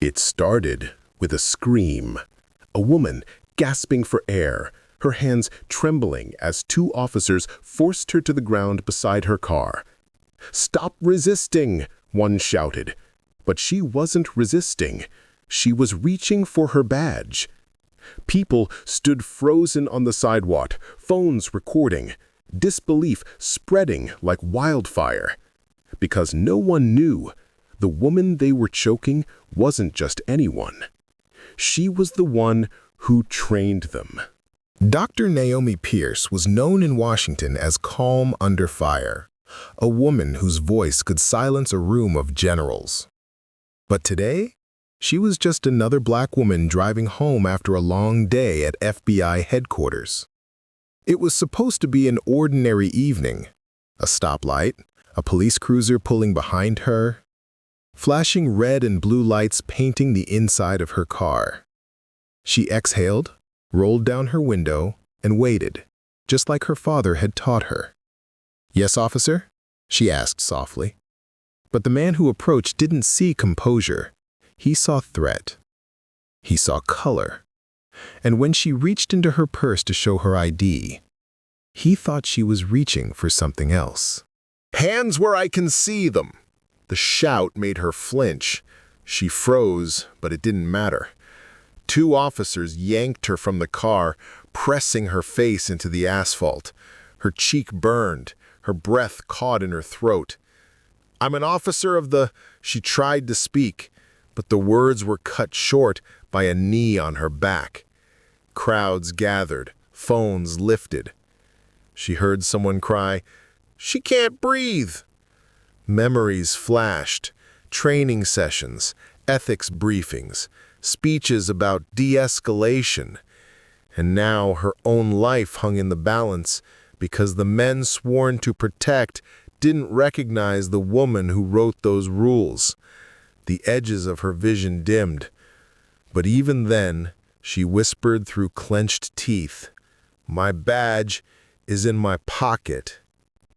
It started with a scream. A woman gasping for air, her hands trembling as two officers forced her to the ground beside her car. "Stop resisting!" one shouted. But she wasn't resisting. She was reaching for her badge. People stood frozen on the sidewalk, phones recording, disbelief spreading like wildfire. Because no one knew, the woman they were choking wasn't just anyone. She was the one who trained them. Dr. Naomi Pierce was known in Washington as calm under fire, a woman whose voice could silence a room of generals. But today, she was just another black woman driving home after a long day at FBI headquarters. It was supposed to be an ordinary evening. A stoplight, a police cruiser pulling behind her, flashing red and blue lights painting the inside of her car. She exhaled, rolled down her window, and waited, just like her father had taught her. "Yes, officer?" she asked softly. But the man who approached didn't see composure. He saw threat. He saw color. And when she reached into her purse to show her ID, he thought she was reaching for something else. "Hands where I can see them!" The shout made her flinch. She froze, but it didn't matter. Two officers yanked her from the car, pressing her face into the asphalt. Her cheek burned, her breath caught in her throat. "I'm an officer of the—" She tried to speak, but the words were cut short by a knee on her back. Crowds gathered, phones lifted. She heard someone cry, "She can't breathe!" Memories flashed, training sessions, ethics briefings, speeches about de-escalation. And now her own life hung in the balance because the men sworn to protect didn't recognize the woman who wrote those rules. The edges of her vision dimmed. But even then, she whispered through clenched teeth, "My badge is in my pocket."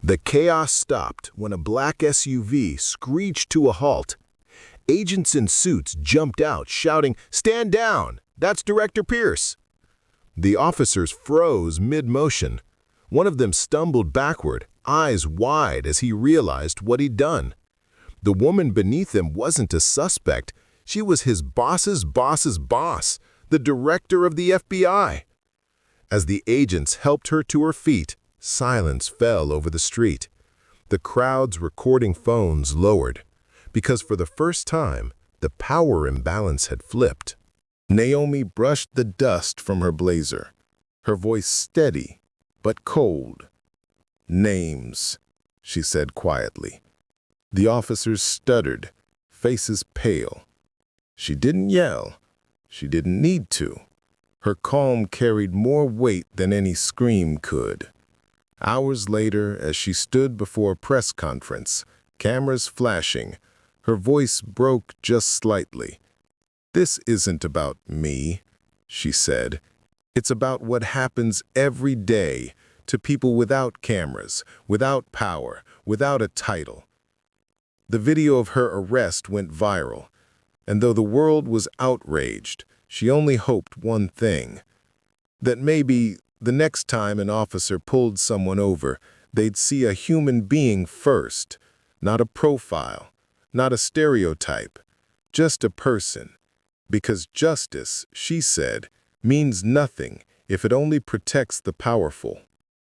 The chaos stopped when a black SUV screeched to a halt. Agents in suits jumped out, shouting, "Stand down! That's Director Pierce!" The officers froze mid-motion. One of them stumbled backward, eyes wide as he realized what he'd done. The woman beneath him wasn't a suspect. She was his boss's boss's boss, the director of the FBI. As the agents helped her to her feet, silence fell over the street. The crowd's recording phones lowered, because for the first time, the power imbalance had flipped. Naomi brushed the dust from her blazer, her voice steady but cold. "Names," she said quietly. The officers stuttered, faces pale. She didn't yell. She didn't need to. Her calm carried more weight than any scream could. Hours later, as she stood before a press conference, cameras flashing, her voice broke just slightly. "This isn't about me," she said. "It's about what happens every day to people without cameras, without power, without a title." The video of her arrest went viral, and though the world was outraged, she only hoped one thing: that maybe the next time an officer pulled someone over, they'd see a human being first, not a profile, not a stereotype, just a person. Because justice, she said, means nothing if it only protects the powerful.